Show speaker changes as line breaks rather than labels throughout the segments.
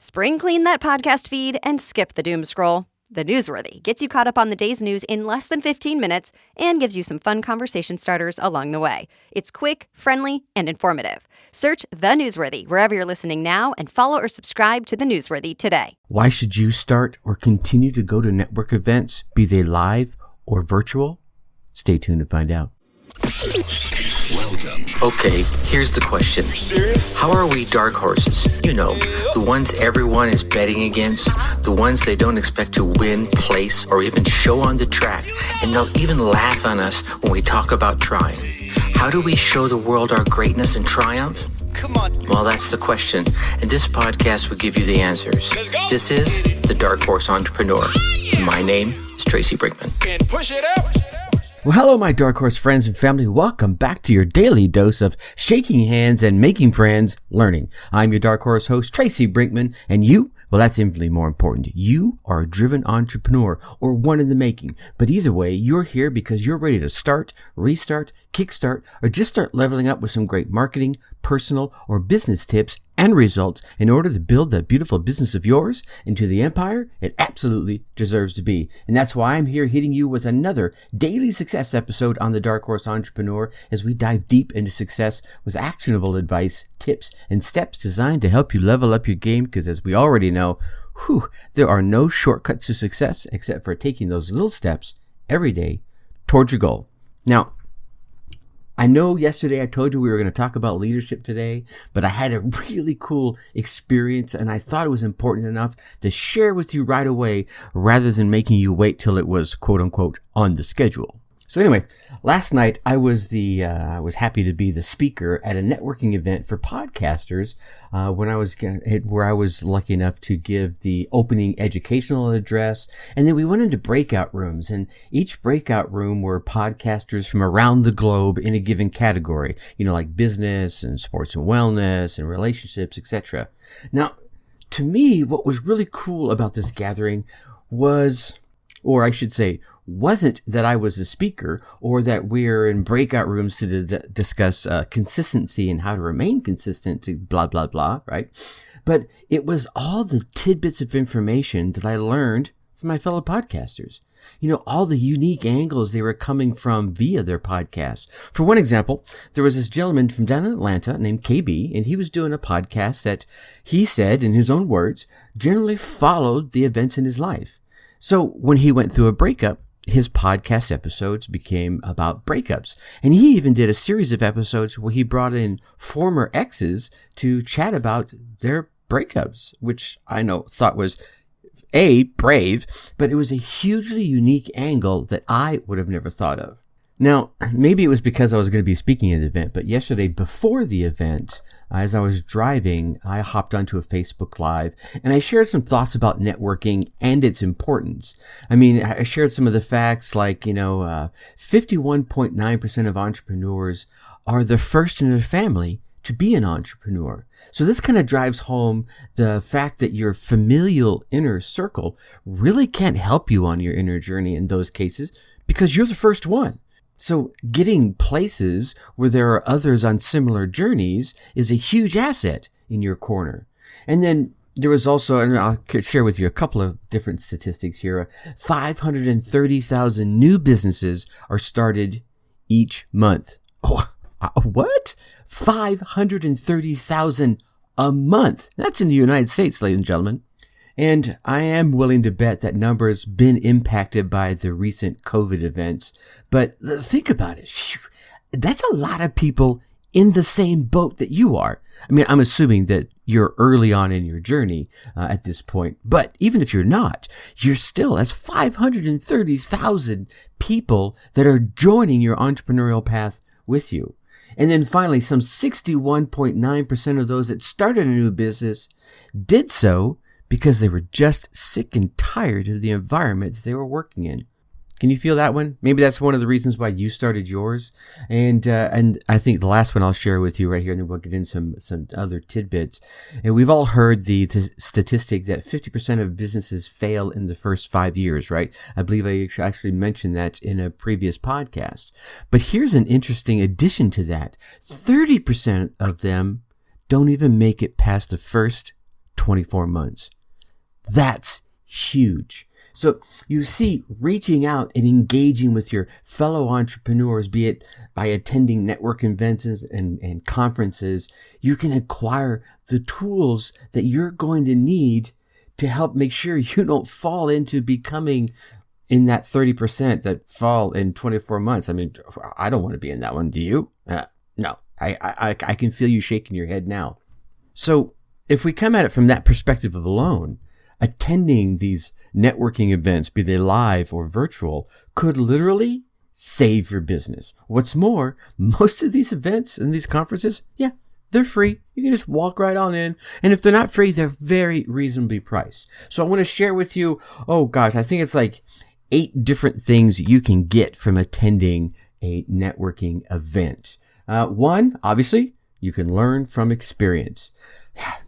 Spring clean that podcast feed and skip the doom scroll. The Newsworthy gets you caught up on the day's news in less than 15 minutes and gives you some fun conversation starters along the way. It's quick, friendly, and informative. Search The Newsworthy wherever you're listening now and follow or subscribe to The Newsworthy today.
Why should you start or continue to go to network events, be they live or virtual? Stay tuned to find out.
Welcome.
Okay, here's the question.
You serious?
How are we dark horses? You know, the ones everyone is betting against, the ones they don't expect to win, place, or even show on the track, and they'll even laugh on us when we talk about trying. How do we show the world our greatness and triumph?
Come on.
Well, that's the question, and this podcast will give you the answers.
Let's go.
This is The Dark Horse Entrepreneur. My name is Tracy Brinkman.
And push it out.
Well, hello, my Dark Horse friends and family. Welcome back to your daily dose of shaking hands and making friends learning. I'm your Dark Horse host, Tracy Brinkman, and you, well, that's infinitely more important. You are a driven entrepreneur or one in the making. But either way, you're here because you're ready to start, restart, kickstart, or just start leveling up with some great marketing, personal, or business tips and results in order to build that beautiful business of yours into the empire it absolutely deserves to be. And that's why I'm here hitting you with another daily success episode on the Dark Horse Entrepreneur as we dive deep into success with actionable advice, tips, and steps designed to help you level up your game, because as we already know, there are no shortcuts to success except for taking those little steps every day towards your goal. Now, I know yesterday I told you we were going to talk about leadership today, but I had a really cool experience and I thought it was important enough to share with you right away rather than making you wait till it was quote unquote on the schedule. So anyway, last night I was happy to be the speaker at a networking event for podcasters where I was lucky enough to give the opening educational address, and then we went into breakout rooms, and each breakout room were podcasters from around the globe in a given category, like business and sports and wellness and relationships, etc. Now, to me, what was really cool about this gathering was, or I should say, wasn't that I was a speaker or that we're in breakout rooms to discuss consistency and how to remain consistent to blah, blah, blah, right? But it was all the tidbits of information that I learned from my fellow podcasters. All the unique angles they were coming from via their podcasts. For one example, there was this gentleman from down in Atlanta named KB, and he was doing a podcast that he said, in his own words, generally followed the events in his life. So when he went through a breakup, his podcast episodes became about breakups. And he even did a series of episodes where he brought in former exes to chat about their breakups, which I thought was brave, but it was a hugely unique angle that I would have never thought of. Now, maybe it was because I was going to be speaking at the event, but yesterday before the event, as I was driving, I hopped onto a Facebook Live and I shared some thoughts about networking and its importance. I shared some of the facts like, 51.9% of entrepreneurs are the first in their family to be an entrepreneur. So this kind of drives home the fact that your familial inner circle really can't help you on your inner journey in those cases because you're the first one. So getting places where there are others on similar journeys is a huge asset in your corner. And then there was also, and I'll share with you a couple of different statistics here, 530,000 new businesses are started each month. Oh, what? 530,000 a month. That's in the United States, ladies and gentlemen. And I am willing to bet that number has been impacted by the recent COVID events. But think about it. That's a lot of people in the same boat that you are. I'm assuming that you're early on in your journey at this point. But even if you're not, that's 530,000 people that are joining your entrepreneurial path with you. And then finally, some 61.9% of those that started a new business did so because they were just sick and tired of the environment that they were working in. Can you feel that one? Maybe that's one of the reasons why you started yours. And I think the last one I'll share with you right here, and then we'll get into some other tidbits. And we've all heard the statistic that 50% of businesses fail in the first 5 years, right? I believe I actually mentioned that in a previous podcast. But here's an interesting addition to that. 30% of them don't even make it past the first 24 months. That's huge. So you see, reaching out and engaging with your fellow entrepreneurs, be it by attending network events and conferences, you can acquire the tools that you're going to need to help make sure you don't fall into becoming in that 30% that fall in 24 months. I mean, I don't want to be in that one. Do you? No, I can feel you shaking your head now. So if we come at it from that perspective alone, attending these networking events, be they live or virtual, could literally save your business. What's more, most of these events and these conferences, they're free. You can just walk right on in. And if they're not free, they're very reasonably priced. So I want to share with you, I think it's like 8 different things you can get from attending a networking event. One, obviously, you can learn from experience.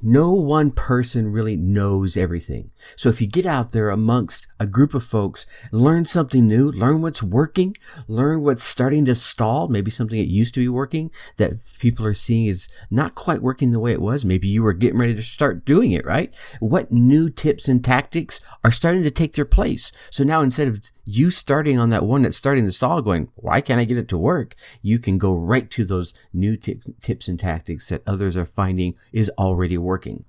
No one person really knows everything. So if you get out there amongst a group of folks, learn something new, learn what's working, learn what's starting to stall, maybe something that used to be working that people are seeing is not quite working the way it was. Maybe you were getting ready to start doing it, right? What new tips and tactics are starting to take their place? So now instead of you starting on that one that's starting to stall going, why can't I get it to work? You can go right to those new tips and tactics that others are finding is already working.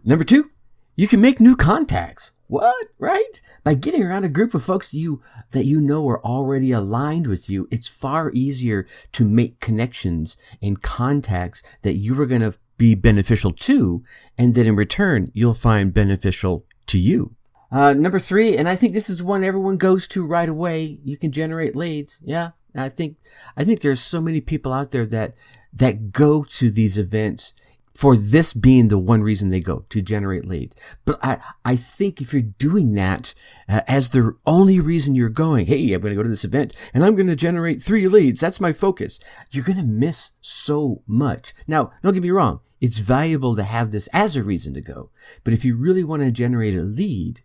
Number 2, you can make new contacts. What? Right? By getting around a group of folks that you know are already aligned with you, it's far easier to make connections and contacts that you are going to be beneficial to, and that in return, you'll find beneficial to you. Number 3, and I think this is one everyone goes to right away. You can generate leads. Yeah. I think there's so many people out there that go to these events for this being the one reason they go, to generate leads. But I think if you're doing that as the only reason you're going, hey, I'm going to go to this event and I'm going to generate 3 leads. That's my focus. You're going to miss so much. Now, don't get me wrong. It's valuable to have this as a reason to go. But if you really want to generate a lead,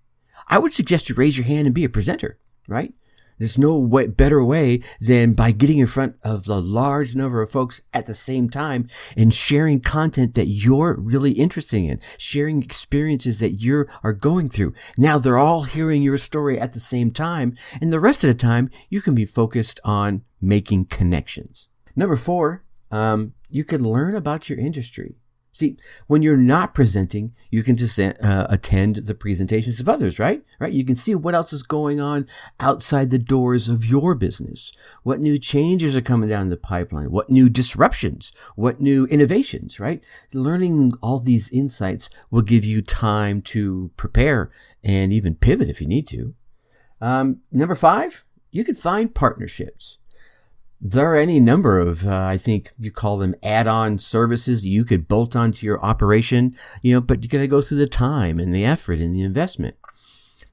I would suggest you raise your hand and be a presenter, right? There's no better way than by getting in front of the large number of folks at the same time and sharing content that you're really interested in, sharing experiences that you are going through. Now they're all hearing your story at the same time, and the rest of the time you can be focused on making connections. Number 4, you can learn about your industry. See, when you're not presenting, you can just attend the presentations of others, right? Right? You can see what else is going on outside the doors of your business. What new changes are coming down the pipeline? What new disruptions? What new innovations, right? Learning all these insights will give you time to prepare and even pivot if you need to. Number 5, you can find partnerships. There are any number of, I think you call them add-on services you could bolt onto your operation, but you got to go through the time and the effort and the investment.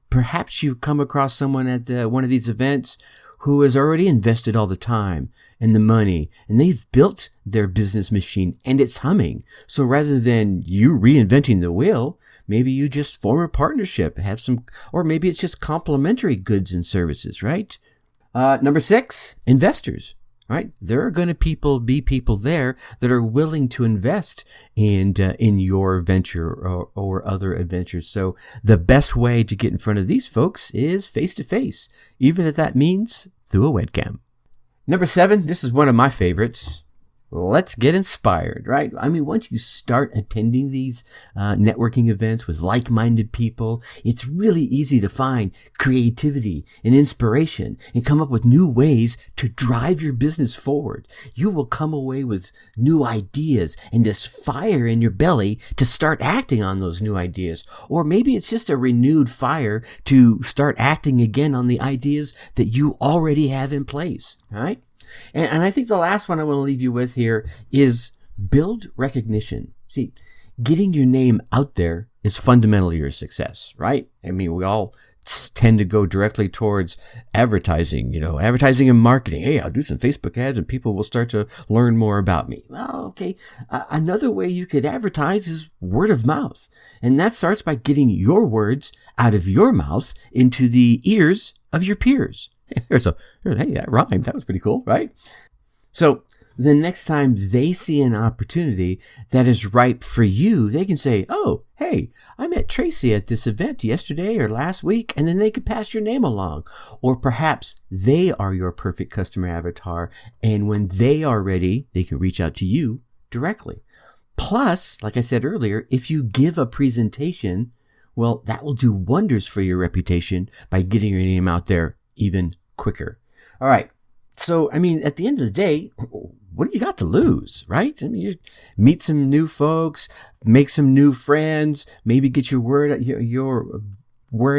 Perhaps you come across someone at one of these events who has already invested all the time and the money, and they've built their business machine and it's humming. So rather than you reinventing the wheel, maybe you just form a partnership, or maybe it's just complementary goods and services, right? Number 6, investors, right? There are going to be people there that are willing to invest in your venture or other adventures. So the best way to get in front of these folks is face to face, even if that means through a webcam. Number 7, this is one of my favorites. Let's get inspired, right? I mean, once you start attending these networking events with like-minded people, it's really easy to find creativity and inspiration and come up with new ways to drive your business forward. You will come away with new ideas and this fire in your belly to start acting on those new ideas. Or maybe it's just a renewed fire to start acting again on the ideas that you already have in place, all right? And I think the last one I want to leave you with here is build recognition. See, getting your name out there is fundamental to your success, right? I mean, we all tend to go directly towards advertising, advertising and marketing. Hey, I'll do some Facebook ads and people will start to learn more about me. Well, okay. Another way you could advertise is word of mouth. And that starts by getting your words out of your mouth into the ears of your peers. Hey, that rhymed. That was pretty cool, right? So the next time they see an opportunity that is ripe for you, they can say, oh, hey, I met Tracy at this event yesterday or last week, and then they could pass your name along. Or perhaps they are your perfect customer avatar, and when they are ready, they can reach out to you directly. Plus, like I said earlier, if you give a presentation, well, that will do wonders for your reputation by getting your name out there even quicker. All right. So, I mean, at the end of the day, what do you got to lose, right? I mean, you meet some new folks, make some new friends, maybe get your word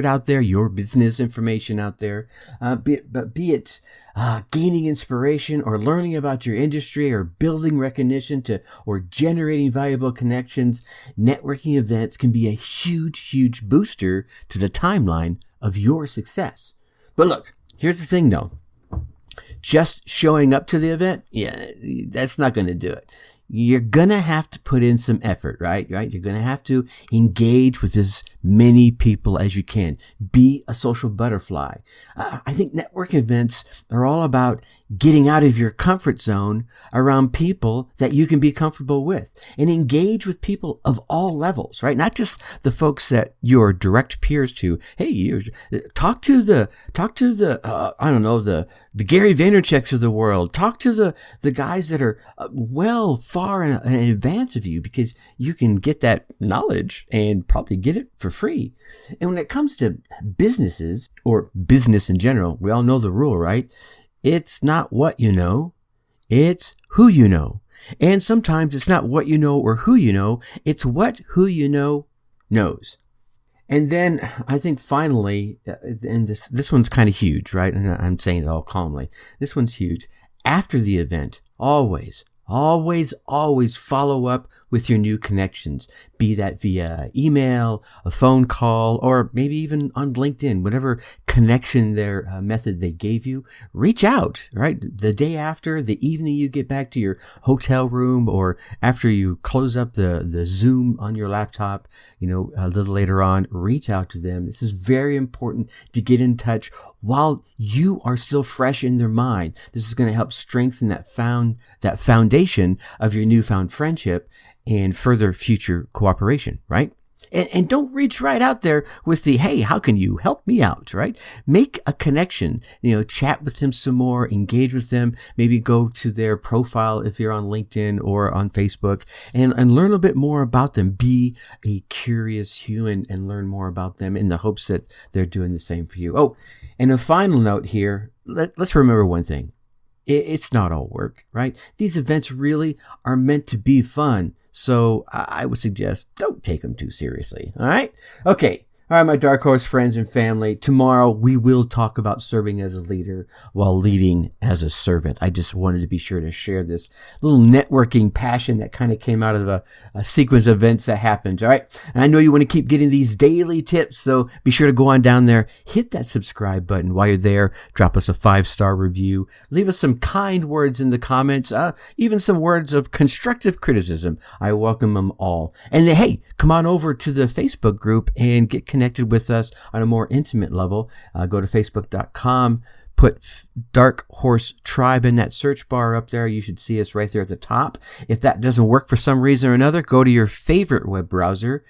out there, your business information out there. Be it gaining inspiration or learning about your industry or building recognition or generating valuable connections, networking events can be a huge, huge booster to the timeline of your success. But look, here's the thing though. Just showing up to the event, that's not going to do it. You're going to have to put in some effort, right? You're going to have to engage with as many people as you can. Be a social butterfly. I think network events are all about getting out of your comfort zone around people that you can be comfortable with and engage with people of all levels, right? Not just the folks that you're direct peers to. Hey, talk to the Gary Vaynerchuk's of the world. Talk to the guys that are far in advance of you, because you can get that knowledge and probably get it for free. And when it comes to businesses or business in general, we all know the rule, right? It's not what you know, it's who you know. And sometimes it's not what you know or who you know, it's what who you know knows. And then I think finally, and this one's kind of huge, right? And I'm saying it all calmly. This one's huge. After the event, always follow up with your new connections, be that via email, a phone call, or maybe even on LinkedIn, whatever connection method they gave you. Reach out, right? The day after, the evening you get back to your hotel room, or after you close up the Zoom on your laptop, a little later on, reach out to them. This is very important to get in touch while you are still fresh in their mind. This is going to help strengthen that foundation of your newfound friendship and further future cooperation, right? And don't reach right out there with the, hey, how can you help me out, right? Make a connection, chat with them some more, engage with them, maybe go to their profile if you're on LinkedIn or on Facebook and learn a bit more about them. Be a curious human and learn more about them in the hopes that they're doing the same for you. Oh, and a final note here, let's remember one thing. It's not all work, right? These events really are meant to be fun. So I would suggest don't take them too seriously. All right. Okay. All right, my Dark Horse friends and family. Tomorrow we will talk about serving as a leader while leading as a servant. I just wanted to be sure to share this little networking passion that kind of came out of a sequence of events that happened. All right. And I know you want to keep getting these daily tips, so be sure to go on down there, hit that subscribe button. While you're there, drop us a 5-star review. Leave us some kind words in the comments, even some words of constructive criticism. I welcome them all. And then, hey, come on over to the Facebook group and get connected with us on a more intimate level. Go to facebook.com, put Dark Horse Tribe in that search bar up there. You should see us right there at the top. If that doesn't work for some reason or another, go to your favorite web browser,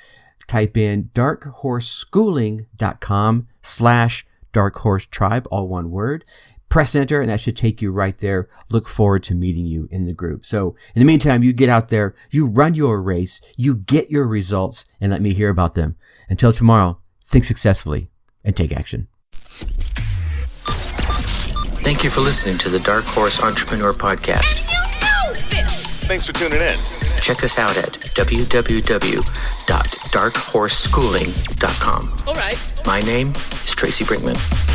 type in darkhorseschooling.com/darkhorsetribe, all one word. Press enter, and that should take you right there. Look forward to meeting you in the group. So in the meantime, you get out there, you run your race, you get your results, and let me hear about them. Until tomorrow, think successfully and take action.
Thank you for listening to the Dark Horse Entrepreneur Podcast.
Thanks for tuning in.
Check us out at www.darkhorseschooling.com.
All right.
My name is Tracy Brinkman.